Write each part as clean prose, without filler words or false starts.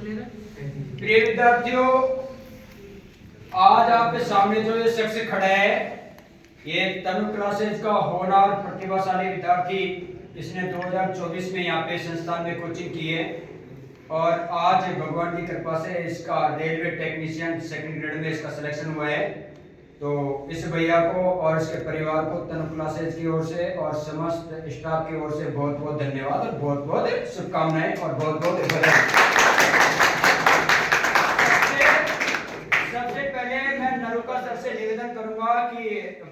प्रिय विद्यार्थियों, आज आपके सामने जो ये शख्स खड़ा है, ये तनु क्लासेज का होनहार प्रतिभाशाली विद्यार्थी। इसने 2024 में यहाँ पे संस्थान में कोचिंग की है और आज भगवान की कृपा से इसका रेलवे टेक्नीशियन सेकंड ग्रेड में इसका सिलेक्शन हुआ है। तो इस भैया को और इसके परिवार को तनु क्लासेज की ओर से और समस्त स्टाफ की ओर से बहुत बहुत धन्यवाद और बहुत बहुत शुभकामनाएं और बहुत बहुत बधाई। सबसे पहले मैं नरुका सर से निवेदन करूंगा कि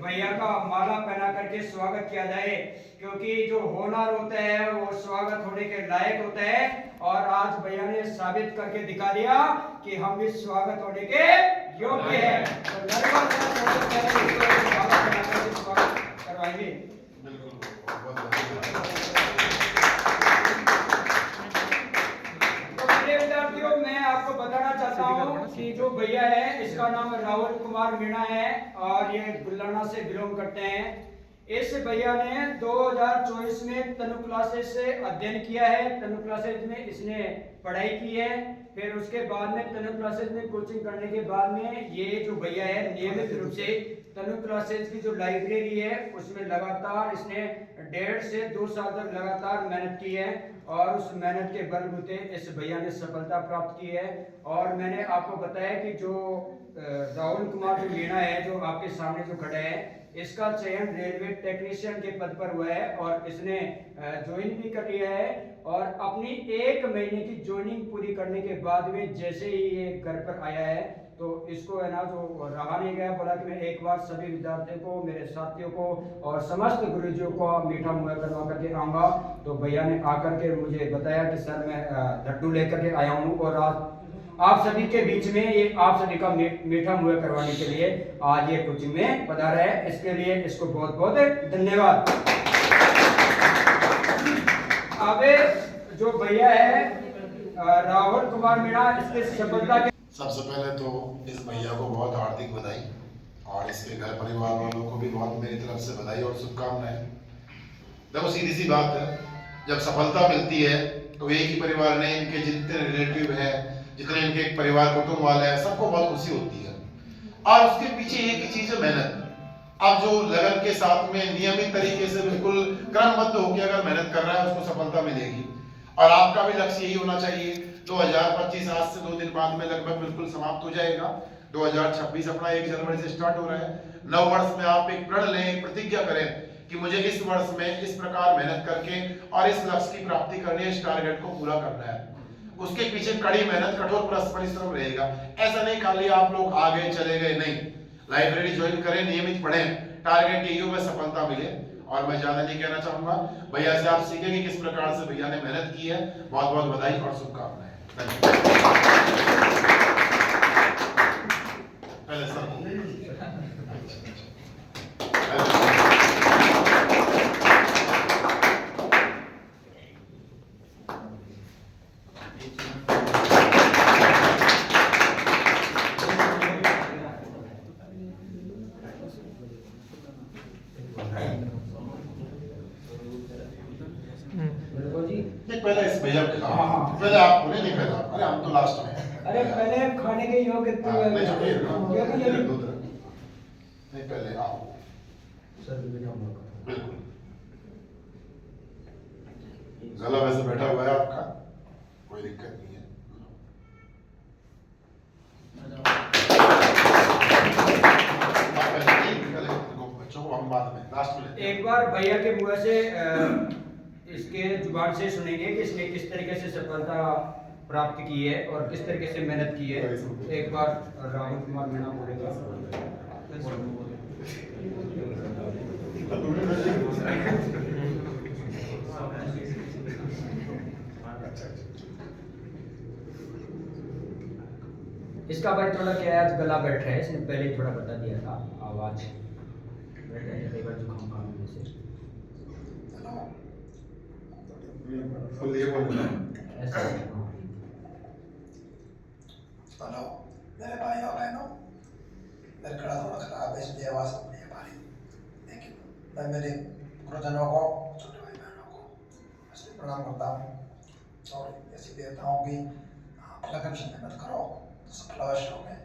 भैया का माला पहना करके स्वागत किया जाए, क्योंकि जो होनहार होता है वो स्वागत होने के लायक होता है और आज भैया ने साबित करके दिखा दिया कि हम भी स्वागत होने के योग्य है। तो नरुका सर सबसे पहले इसको माला पहना करके स्वागत करवाएंगे। मैं आपको बताना चाहता हूँ कि जो भैया है इसका नाम राहुल कुमार मीणा है और ये गुल्लाना से बिलोंग करते हैं। इस भैया ने 2024 में तनु क्लासेज से अध्ययन किया है। तनु क्लासेज में इसने पढ़ाई की है। फिर उसके बाद में तनु क्लासेज में कोचिंग करने के बाद में ये जो भैया है नियमित रूप से तनु क्लासेज की जो लाइब्रेरी है उसमें लगातार इसने 1.5 से 2 साल तक लगातार मेहनत की है और उस मेहनत के बलबूते इस भैया ने सफलता प्राप्त की है। और मैंने आपको बताया कि जो राहुल कुमार जो मीणा है जो आपके सामने जो खड़े हैं, इसका चयन रेलवे टेक्नीशियन के पद पर हुआ है और इसने ज्वाइन भी कर लिया है और अपनी 1 महीने की ज्वाइनिंग पूरी करने के बाद में जैसे ही ये घर पर आया है तो इसको है ना जो रहा नहीं गया, बोला कि मैं एक बार सभी विद्यार्थियों को, मेरे साथियों को और समस्त गुरुजियों को मीठा मुँह करवा करके आऊँगा। तो भैया ने आकर के मुझे बताया कि सर मैं लड्डू लेकर के आया हूँ और आज आप सभी के बीच में ये आप सभी का मीठा मुँह करवाने के लिए आज ये कोचिंग में पधारा है। इसके लिए इसको बहुत बहुत धन्यवाद। अब जो भैया है राहुल कुमार मीणा, इसके सफलता के सबसे पहले तो इस भैया को बहुत हार्दिक बधाई और इसके घर परिवार वालों को भी बहुत मेरी तरफ से बधाई और शुभकामनाएं। देखो सीधी सी बात है, जब सफलता मिलती है तो एक ही परिवार नहीं, इनके जितने रिलेटिव हैं, जितने इनके परिवार कुटुंब वाले हैं, सबको बहुत खुशी होती है और उसके पीछे एक ही चीज है, मेहनत। अब जो लगन के साथ में नियमित तरीके से बिल्कुल क्रमबद्ध होकर अगर मेहनत कर रहा है उसको सफलता मिलेगी और आपका भी लक्ष्य यही होना चाहिए। 2025 आज से 2 दिन बाद में लगभग बिल्कुल समाप्त हो जाएगा। 2026 अपना 1 जनवरी से स्टार्ट हो रहा है। नव वर्ष में आप एक प्रण लें, एक प्रतिज्ञा करें कि मुझे इस वर्ष में इस प्रकार मेहनत करके और इस लक्ष्य की प्राप्ति करनी है, इस टारगेट को पूरा करना है। उसके पीछे कड़ी मेहनत, कठोर परिश्रम रहेगा। ऐसा नहीं खाली आप लोग आ गए चले गए, नहीं। लाइब्रेरी ज्वाइन करें, नियमित पढ़ें, टारगेट यही हो सफलता मिले। और मैं ज्यादा नहीं कहना चाहूंगा, भैया से आप सीखेंगे किस प्रकार से भैया ने मेहनत की है। बहुत बहुत बधाई और शुभकामनाएं। पहले सर पहले इस भैया के पहले आप बोले, नहीं पहले अरे हम तो लास्ट में। अरे पहले खाने के योग्य नहीं पहले आओ सर। बिल्कुल गला वैसे बैठा हुआ है आपका, कोई दिक्कत नहीं है। बच्चों को हम बाद में लास्ट में एक बार भैया के मुंह से इसके जुबान से सुनेंगे कि इसने किस तरीके से सफलता प्राप्त की है और किस तरीके से मेहनत की है। एक बार राहुल कुमार मीणा बोलेगा। इसका भाई थोड़ा क्या है, आज गला बैठ रहा है, इसने पहले थोड़ा बता दिया था, आवाज बैठ रहा है, कई बार जुकाम से फुल ये बोलना ऐसा। हेलो मेरे भाई और बहनों, मेरा गला थोड़ा खराब है इसलिए आवाज़ नहीं आ पा रही, लेकिन मैं मेरे गुरुजनों को, छोटे भाई बहनों को प्रणाम करता हूँ और ऐसी देता हूँ कि आप लगन से मेहनत करो तो सफल अवश्य होगे।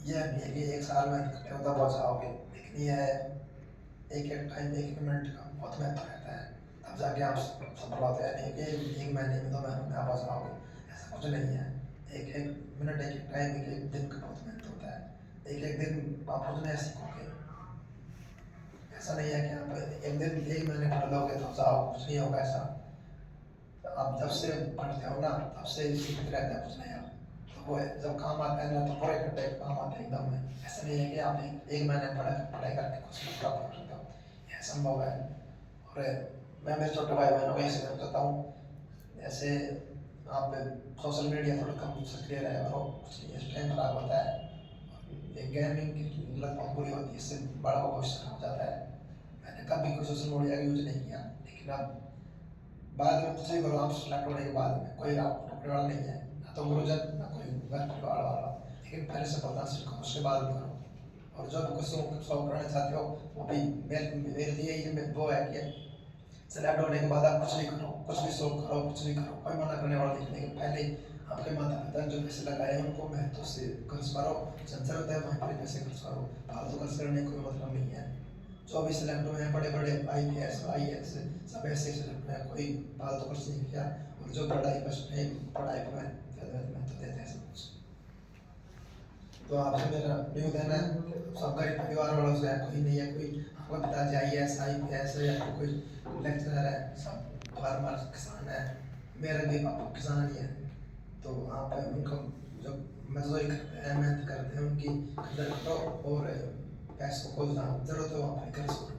ये नहीं है कि एक साल में करते हो तब पहुँच जाओगे, लेकिन ये है एक एक टाइम एक एक मिनट का बहुत महत्व रहता है, तब जाके आप सफल होते हैं। नहीं कि एक महीने में 2 महीने में आप पहुँच जाओगे, ऐसा कुछ नहीं है। एक एक मिनट एक एक टाइम एक एक दिन का बहुत महत्व होता है। एक एक दिन आप खुद सीखोगे, ऐसा नहीं है कि आप एक दिन एक महीने पढ़ लोगे तो जाओ, कुछ नहीं होगा ऐसा। आप जब से पढ़ते हो ना तब से सीखते रहते हैं, कुछ नहीं आप तो वो जब काम आता है ना तो पूरे घंटे काम आते हैं एकदम में। ऐसा नहीं है कि आप एक महीने पढ़ाई करके कुछ प्राप्त कर सकते हो, यह संभव है। और मैं मेरे छोटे भाई बहनों को ऐसे करता हूँ, जैसे आप सोशल मीडिया थोड़ा कम सक्रिय रहे करो, कुछ नहीं इस टाइम खराब होता है। एक गेमिंग की लत बहुत बुरी होती है, इससे बड़ा भविष्य खराब हो जाता है। मैंने कभी कोई सोशल मीडिया का यूज नहीं किया, लेकिन अब बाद में कुछ भी करो, आप सेलेक्ट होने के बाद में कोई आप नौकरी वाला नहीं है, ना तो गुरुजन ना कोई घर परिवार वाला, लेकिन पहले सफलता सीखो उसके बाद भी करो। और जो भी कुछ करना चाहते हो वो भी मेरे लिए ये वो है कि सेलेक्ट होने के बाद आप कुछ नहीं करो, कुछ भी शौक करो, कुछ नहीं करो, कोई मना करने वाला नहीं, लेकिन पहले आपके माता पिता जो पैसे लगाए हैं उनको महत्व से खर्च करो, जब जरूरत है वहीं पर पैसे खर्च करो, फालतू खर्च करने का कोई मतलब नहीं है। जो भी सिलेक्ट हुए हैं बड़े बड़े IPS IAS सब ऐसे सिलेक्ट हुए हैं, कोई फालतू खर्च नहीं किया। और जो पढ़ाई पर पढ़ाई पर महत्व देते हैं सब कुछ। तो आपसे मेरा निवेदन है, सब गरीब परिवार वालों से है, कोई नहीं है, कोई आपका पिताजी IAS IPS है या कोई लेक्चरर है, सब फार्मर किसान है, मेरे भी पापा किसान ही है। तो आप उनको जो मजदूरी करते हैं, मेहनत करते हैं, उनकी कदर करो और पैसों को जरूरत हो वहाँ पर खर्च करो।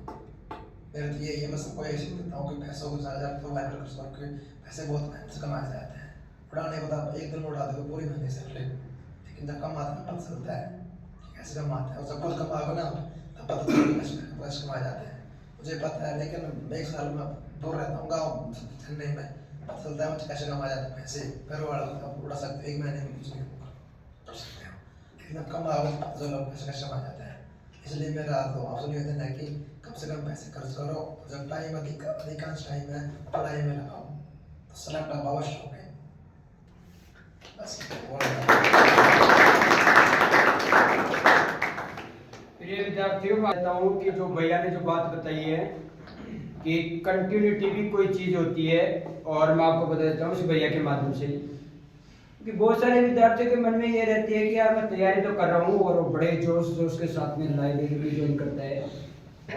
मेरा तो ये मैं सबको यही सीख देता हूँ कि पैसों को ज़्यादा वहाँ पर खर्च करो, क्योंकि पैसे बहुत मेहनत से कमाए जाते हैं। उड़ाने को तो आप एक दिन में उड़ा दोगे पूरी मेहनत से, लेकिन जब कमाते हैं पता चलता है कि कैसे कमाते हैं। और जब खुद कमाओगे ना तब पता चलता है पैसे कमाए जाते हैं। मुझे पता है, लेकिन मैं एक साल में दूर रहता हूँ गाँव चेन्नई में, पता चलता है मुझे कैसे कमाए जाते हैं पैसे। घर वाला उड़ा सकते एक महीने में कुछ नहीं कर सकते हो, लेकिन अब कमाओगे पता चलो पैसे कैसे कमाए जाते हैं। इसलिए मेरा तो आपसे निवेदन है कि कम से कम पैसे खर्च करो, जब टाइम अधिकांश टाइम है पढ़ाई में लगाओ तो सेलेक्ट आप अवश्य हो गए। बस प्रिय विद्यार्थियों, मैं कहता हूँ कि जो भैया ने जो बात बताई है कि कंटिन्यूटी भी कोई चीज़ होती है, और मैं आपको बता देता हूँ इस भैया के माध्यम से कि बहुत सारे विद्यार्थियों के मन में ये रहती है कि यार मैं तैयारी तो कर रहा हूँ, और बड़े जोश के साथ में लाइब्रेरी भी ज्वाइन करता है,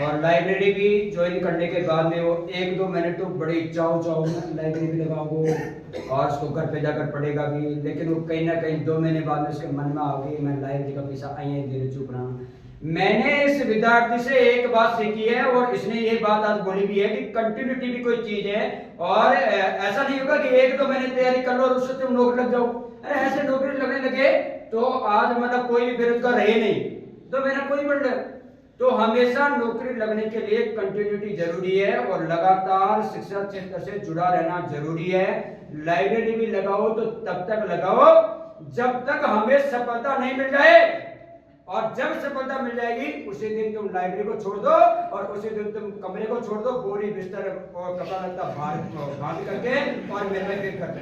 और लाइब्रेरी भी ज्वाइन करने के बाद में वो 1-2 महीने तो बड़ी चाव में लाइब्रेरी भी लगाओगे और उसको घर पे जाकर पढ़ेगा भी, लेकिन वो कहीं ना कहीं 2 महीने बाद में उसके मन में आओगे मैं लाइब्रेरी का पैसा आइए देने चुप रहा हूँ। मैंने इस विद्यार्थी से एक बात सीखी है, और इसने ये बात आज बोली भी है कि कंटिन्यूटी भी कोई चीज है, और ऐसा नहीं होगा कि 1-2 महीने तैयारी कर लो और उससे तुम नौकरी लग जाओ। अरे ऐसे नौकरी लगने लगे तो आज मतलब कोई भी बेरोजगार रहे नहीं, तो मेरा कोई मतलब। तो हमेशा नौकरी लगने के लिए कंटिन्यूटी जरूरी है, और लगातार शिक्षा क्षेत्र से जुड़ा रहना जरूरी है। लाइब्रेरी भी लगाओ तो तब तक लगाओ जब तक हमें सफलता नहीं मिल जाए, और जब सफलता मिल जाएगी उसी दिन तुम लाइब्रेरी को छोड़ दो, और उसी दिन तुम कमरे को छोड़ दो, बोरी बिस्तर और कपड़ा लत्ता बाहर करके और मेरे में करते।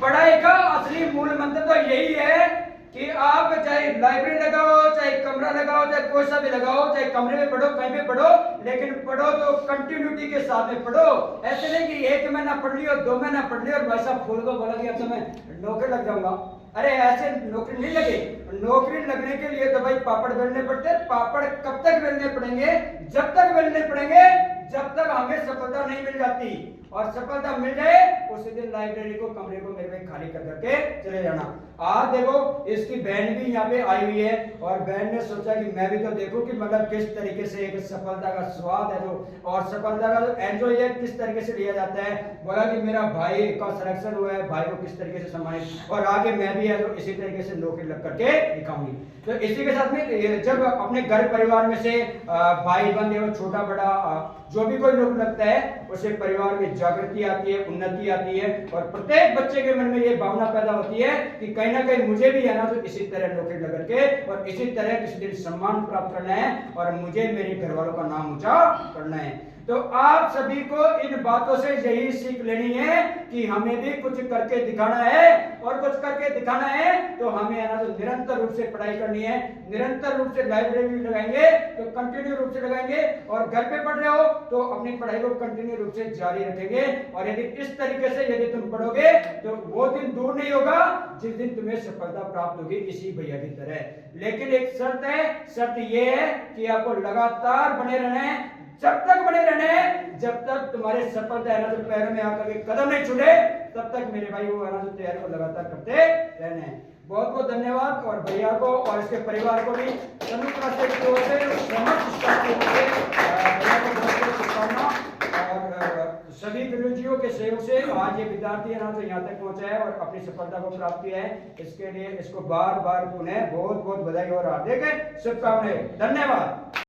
पढ़ाई का असली मूल मंत्र तो यही है कि आप चाहे लाइब्रेरी लगाओ, चाहे कमरा लगाओ, चाहे कोई सा भी लगाओ, चाहे कमरे में पढ़ो, कहीं भी पढ़ो, लेकिन पढ़ो तो कंटिन्यूटी के साथ में पढ़ो। ऐसे नहीं कि 1 महीना पढ़ लियो, 2 महीना पढ़ लियो और वैसा फूल को बोला कि अब तो मैं नौकरी लग जाऊंगा। अरे ऐसे नौकरी नहीं लगे। नौकरी लगने के लिए तो भाई पापड़ बेलने पड़ते हैं। पापड़ कब तक बेलने पड़ेंगे? जब तक बेलने पड़ेंगे जब तक हमें सफलता नहीं मिल जाती, और सफलता मिल जाए उसी दिन लाइब्रेरी को, कमरे को मेरे में खाली कर करके चले जाना। आज देखो इसकी बहन भी यहाँ पे आई हुई है, और बहन ने सोचा कि मैं भी तो देखूं कि मतलब किस तरीके से एक सफलता का स्वाद है जो, और सफलता का जो एंजॉय है किस तरीके से लिया जाता है। बोला कि मेरा भाई का सिलेक्शन हुआ है, भाई को किस तरीके से संभाले, और आगे मैं भी है जो इसी तरीके से नौकरी लग करके दिखाऊंगी। तो इसी के साथ में जब अपने घर परिवार में से भाई बंद और छोटा बड़ा जो भी कोई लोग लगता है, उसे परिवार में जागृति आती है, उन्नति आती है, और प्रत्येक बच्चे के मन में ये भावना पैदा होती है कि कहीं ना कहीं मुझे भी है ना तो इसी तरह नौकरी लग करके और इसी तरह किसी दिन सम्मान प्राप्त करना है, और मुझे मेरे घर वालों का नाम ऊंचा करना है। तो आप सभी को इन बातों से यही सीख लेनी है कि हमें भी कुछ करके दिखाना है, और कुछ करके दिखाना है तो हमें तो निरंतर रूप से पढ़ाई करनी है, निरंतर रूप से लाइब्रेरी लगाएंगे तो कंटिन्यू रूप से लगाएंगे, और घर पे पढ़ रहे हो तो अपनी पढ़ाई को कंटिन्यू रूप से जारी रखेंगे। और यदि इस तरीके से यदि तुम पढ़ोगे तो वो दिन दूर नहीं होगा जिस दिन तुम्हें सफलता प्राप्त होगी इसी भैया की तरह। लेकिन एक शर्त है, शर्त ये है कि आपको लगातार बने रहना है। जब तक बने रहना है, जब तक तुम्हारे सफलता है ना तो पैरों में आकर के कदम नहीं छूटे, तब तक मेरे भाई वो है ना तो तैयारी को लगातार करते रहना है। बहुत बहुत धन्यवाद, और भैया को और इसके परिवार को भी संयुक्त राष्ट्र की ओर से समस्त स्टाफ की ओर से भैया को बहुत बहुत शुभकामना, और सभी गुरुजियों के सहयोग से आज ये विद्यार्थी है ना तो यहाँ तक पहुंचा है और अपनी सफलता को प्राप्त किया है। इसके लिए इसको बार बार पुनः बहुत बहुत बधाई और हार्दिक शुभकामनाएं। धन्यवाद।